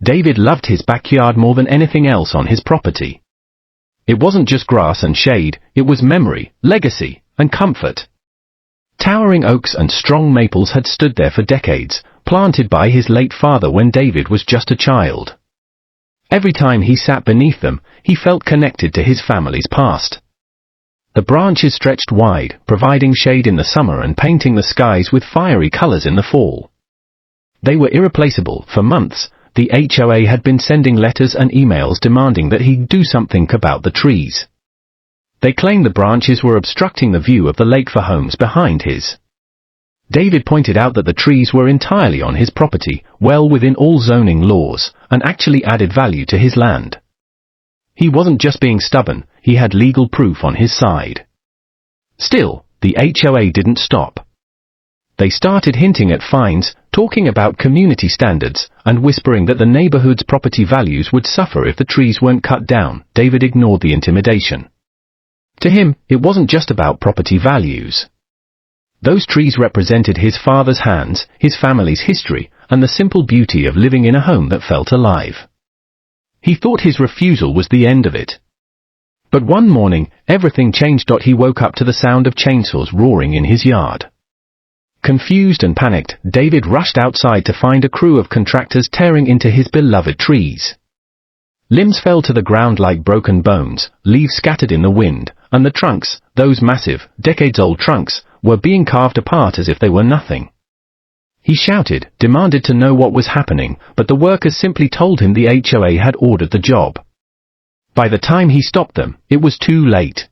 David loved his backyard more than anything else on his property. It wasn't just grass and shade, it was memory, legacy, and comfort. Towering oaks and strong maples had stood there for decades, planted by his late father when David was just a child. Every time he sat beneath them, he felt connected to his family's past. The branches stretched wide, providing shade in the summer and painting the skies with fiery colors in the fall. They were irreplaceable. For months, the HOA had been sending letters and emails demanding that he do something about the trees. They claimed the branches were obstructing the view of the lake for homes behind his. David pointed out that the trees were entirely on his property, well within all zoning laws, and actually added value to his land. He wasn't just being stubborn, he had legal proof on his side. Still, the HOA didn't stop. They started hinting at fines, talking about community standards, and whispering that the neighborhood's property values would suffer if the trees weren't cut down. David ignored the intimidation. To him, it wasn't just about property values. Those trees represented his father's hands, his family's history, and the simple beauty of living in a home that felt alive. He thought his refusal was the end of it. But one morning, everything changed. He woke up to the sound of chainsaws roaring in his yard. Confused and panicked, David rushed outside to find a crew of contractors tearing into his beloved trees. Limbs fell to the ground like broken bones, leaves scattered in the wind, and the trunks, those massive, decades-old trunks, were being carved apart as if they were nothing. He shouted, demanded to know what was happening, but the workers simply told him the HOA had ordered the job. By the time he stopped them, it was too late.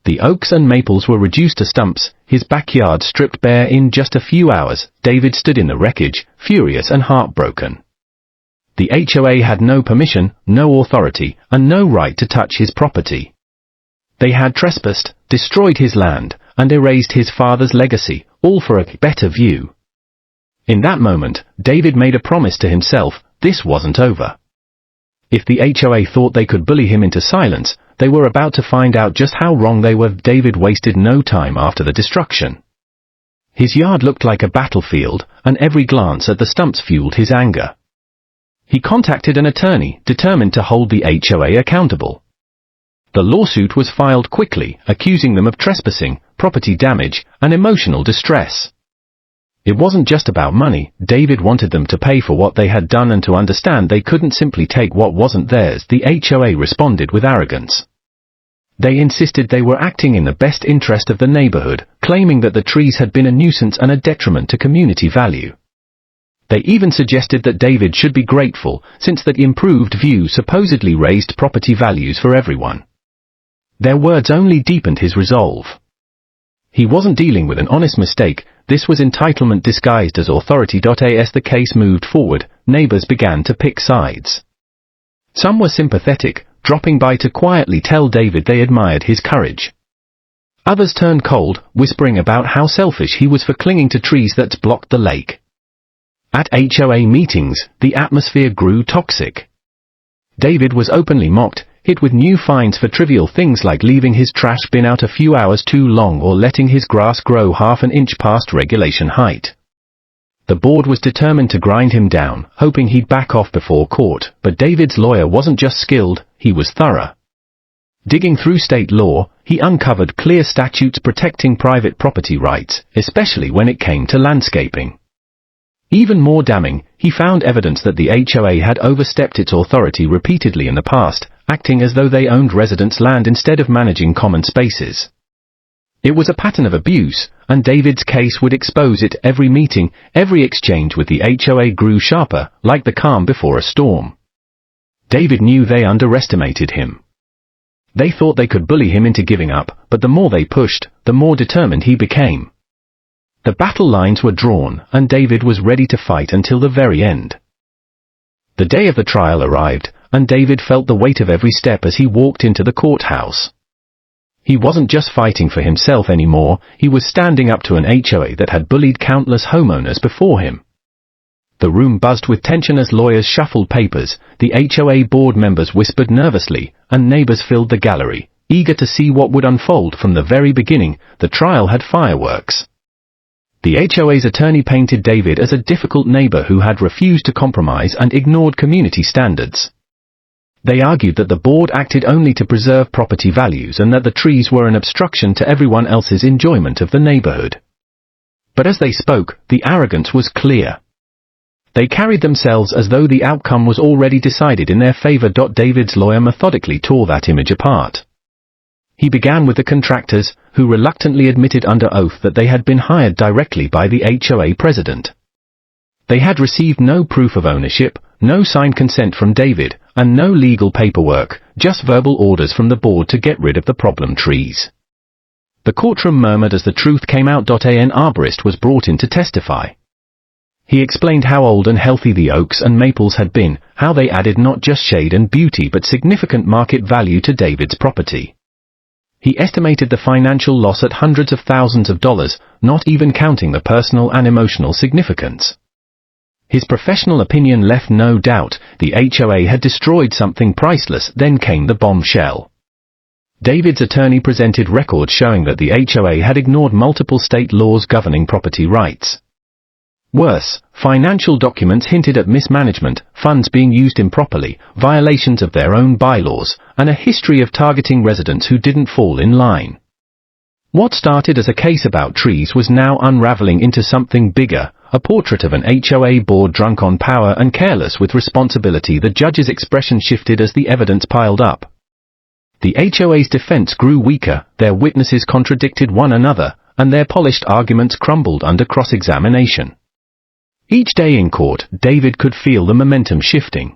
The oaks and maples were reduced to stumps, his backyard stripped bare in just a few hours. David stood in the wreckage, furious and heartbroken. The HOA had no permission, no authority, and no right to touch his property. They had trespassed, destroyed his land, and erased his father's legacy, all for a better view. In that moment, David made a promise to himself: this wasn't over. If the HOA thought they could bully him into silence, they were about to find out just how wrong they were. David wasted no time after the destruction. His yard looked like a battlefield, and every glance at the stumps fueled his anger. He contacted an attorney, determined to hold the HOA accountable. The lawsuit was filed quickly, accusing them of trespassing, property damage, and emotional distress. It wasn't just about money. David wanted them to pay for what they had done and to understand they couldn't simply take what wasn't theirs. The HOA responded with arrogance. They insisted they were acting in the best interest of the neighborhood, claiming that the trees had been a nuisance and a detriment to community value. They even suggested that David should be grateful, since that improved view supposedly raised property values for everyone. Their words only deepened his resolve. He wasn't dealing with an honest mistake, this was entitlement disguised as authority. As the case moved forward, neighbors began to pick sides. Some were sympathetic, dropping by to quietly tell David they admired his courage. Others turned cold, whispering about how selfish he was for clinging to trees that blocked the lake. At HOA meetings, the atmosphere grew toxic. David was openly mocked, hit with new fines for trivial things like leaving his trash bin out a few hours too long or letting his grass grow half an inch past regulation height. The board was determined to grind him down, hoping he'd back off before court, but David's lawyer wasn't just skilled, he was thorough. Digging through state law, he uncovered clear statutes protecting private property rights, especially when it came to landscaping. Even more damning, he found evidence that the HOA had overstepped its authority repeatedly in the past, acting as though they owned residents' land instead of managing common spaces. It was a pattern of abuse, and David's case would expose it. Every meeting, every exchange with the HOA grew sharper, like the calm before a storm. David knew they underestimated him. They thought they could bully him into giving up, but the more they pushed, the more determined he became. The battle lines were drawn, and David was ready to fight until the very end. The day of the trial arrived, and David felt the weight of every step as he walked into the courthouse. He wasn't just fighting for himself anymore, he was standing up to an HOA that had bullied countless homeowners before him. The room buzzed with tension as lawyers shuffled papers, the HOA board members whispered nervously, and neighbors filled the gallery, eager to see what would unfold. From the very beginning, the trial had fireworks. The HOA's attorney painted David as a difficult neighbor who had refused to compromise and ignored community standards. They argued that the board acted only to preserve property values and that the trees were an obstruction to everyone else's enjoyment of the neighborhood. But as they spoke, the arrogance was clear. They carried themselves as though the outcome was already decided in their favor. David's lawyer methodically tore that image apart. He began with the contractors, who reluctantly admitted under oath that they had been hired directly by the HOA president. They had received no proof of ownership, no signed consent from David, and no legal paperwork, just verbal orders from the board to get rid of the problem trees. The courtroom murmured as the truth came out. An arborist was brought in to testify. He explained how old and healthy the oaks and maples had been, how they added not just shade and beauty but significant market value to David's property. He estimated the financial loss at hundreds of thousands of dollars, not even counting the personal and emotional significance. His professional opinion left no doubt: the HOA had destroyed something priceless. Then came the bombshell. David's attorney presented records showing that the HOA had ignored multiple state laws governing property rights. Worse, financial documents hinted at mismanagement, funds being used improperly, violations of their own bylaws, and a history of targeting residents who didn't fall in line. What started as a case about trees was now unraveling into something bigger, a portrait of an HOA board drunk on power and careless with responsibility. The judge's expression shifted as the evidence piled up. The HOA's defense grew weaker, their witnesses contradicted one another, and their polished arguments crumbled under cross-examination. Each day in court, David could feel the momentum shifting.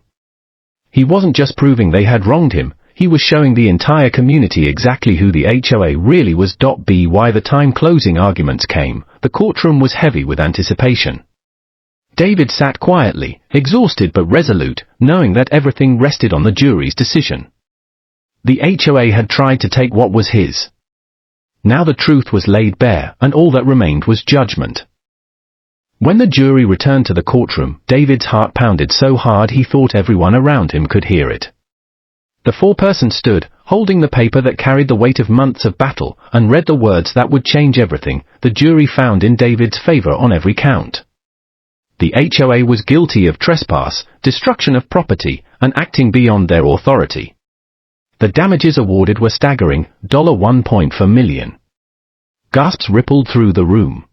He wasn't just proving they had wronged him, he was showing the entire community exactly who the HOA really was. By the time closing arguments came, the courtroom was heavy with anticipation. David sat quietly, exhausted but resolute, knowing that everything rested on the jury's decision. The HOA had tried to take what was his. Now the truth was laid bare, and all that remained was judgment. When the jury returned to the courtroom, David's heart pounded so hard he thought everyone around him could hear it. The foreperson stood, holding the paper that carried the weight of months of battle, and read the words that would change everything. The jury found in David's favor on every count. The HOA was guilty of trespass, destruction of property, and acting beyond their authority. The damages awarded were staggering, $1.4 million. Gasps rippled through the room.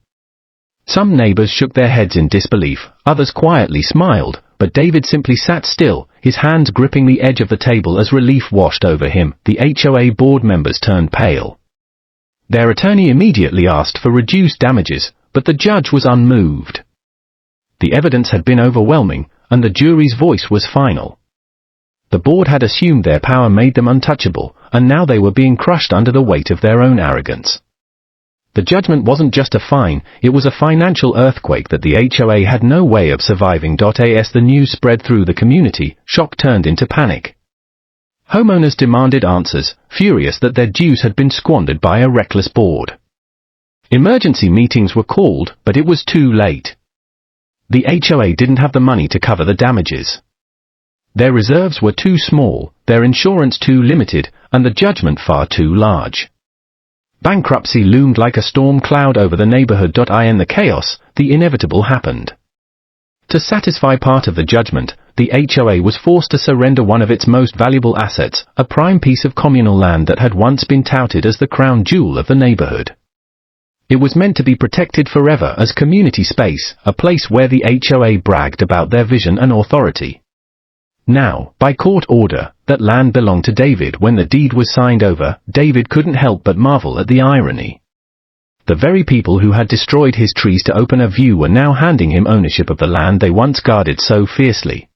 Some neighbors shook their heads in disbelief, others quietly smiled, but David simply sat still, his hands gripping the edge of the table as relief washed over him. The HOA board members turned pale. Their attorney immediately asked for reduced damages, but the judge was unmoved. The evidence had been overwhelming, and the jury's voice was final. The board had assumed their power made them untouchable, and now they were being crushed under the weight of their own arrogance. The judgment wasn't just a fine, it was a financial earthquake that the HOA had no way of surviving. As the news spread through the community, shock turned into panic. Homeowners demanded answers, furious that their dues had been squandered by a reckless board. Emergency meetings were called, but it was too late. The HOA didn't have the money to cover the damages. Their reserves were too small, their insurance too limited, and the judgment far too large. Bankruptcy loomed like a storm cloud over the neighborhood. In the chaos, the inevitable happened. To satisfy part of the judgment, the HOA was forced to surrender one of its most valuable assets, a prime piece of communal land that had once been touted as the crown jewel of the neighborhood. It was meant to be protected forever as community space, a place where the HOA bragged about their vision and authority. Now, by court order, that land belonged to David. When the deed was signed over, David couldn't help but marvel at the irony. The very people who had destroyed his trees to open a view were now handing him ownership of the land they once guarded so fiercely.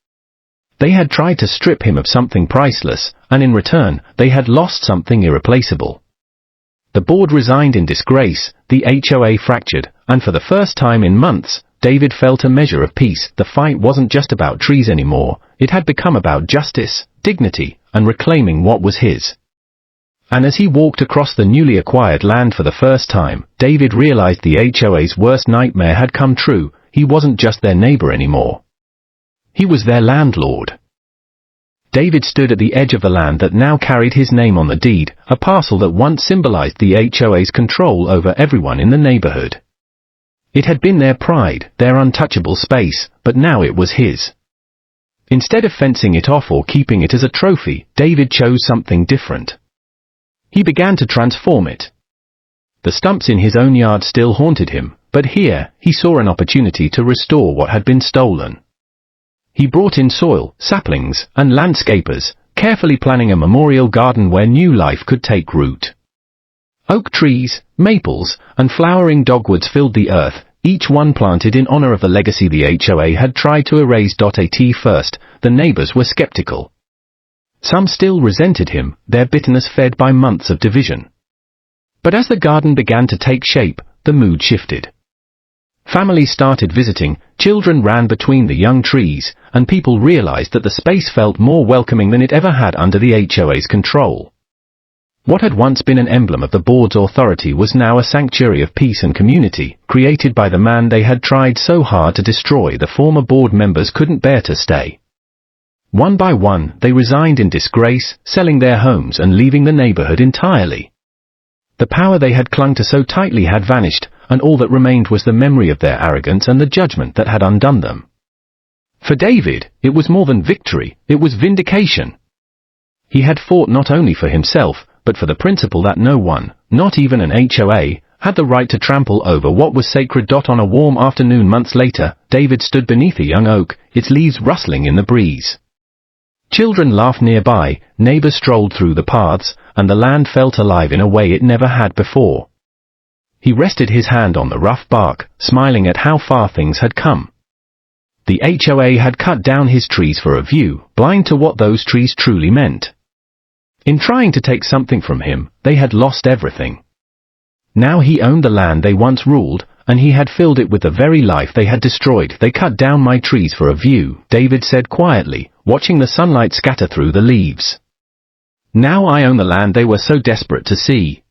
They had tried to strip him of something priceless, and in return, they had lost something irreplaceable. The board resigned in disgrace, the HOA fractured, and for the first time in months, David felt a measure of peace. The fight wasn't just about trees anymore, it had become about justice, dignity, and reclaiming what was his. And as he walked across the newly acquired land for the first time, David realized the HOA's worst nightmare had come true. He wasn't just their neighbor anymore. He was their landlord. David stood at the edge of the land that now carried his name on the deed, a parcel that once symbolized the HOA's control over everyone in the neighborhood. It had been their pride, their untouchable space, but now it was his. Instead of fencing it off or keeping it as a trophy, David chose something different. He began to transform it. The stumps in his own yard still haunted him, but here, he saw an opportunity to restore what had been stolen. He brought in soil, saplings, and landscapers, carefully planning a memorial garden where new life could take root. Oak trees, maples, and flowering dogwoods filled the earth, each one planted in honor of the legacy the HOA had tried to erase. At first, the neighbors were skeptical. Some still resented him, their bitterness fed by months of division. But as the garden began to take shape, the mood shifted. Families started visiting, children ran between the young trees, and people realized that the space felt more welcoming than it ever had under the HOA's control. What had once been an emblem of the board's authority was now a sanctuary of peace and community, created by the man they had tried so hard to destroy. The former board members couldn't bear to stay. One by one, they resigned in disgrace, selling their homes and leaving the neighborhood entirely. The power they had clung to so tightly had vanished, and all that remained was the memory of their arrogance and the judgment that had undone them. For David, it was more than victory, it was vindication. He had fought not only for himself, but for the principle that no one, not even an HOA, had the right to trample over what was sacred. On a warm afternoon months later, David stood beneath a young oak, its leaves rustling in the breeze. Children laughed nearby, neighbors strolled through the paths, and the land felt alive in a way it never had before. He rested his hand on the rough bark, smiling at how far things had come. The HOA had cut down his trees for a view, blind to what those trees truly meant. In trying to take something from him, they had lost everything. Now he owned the land they once ruled, and he had filled it with the very life they had destroyed. They cut down my trees for a view, David said quietly, watching the sunlight scatter through the leaves. Now I own the land they were so desperate to see.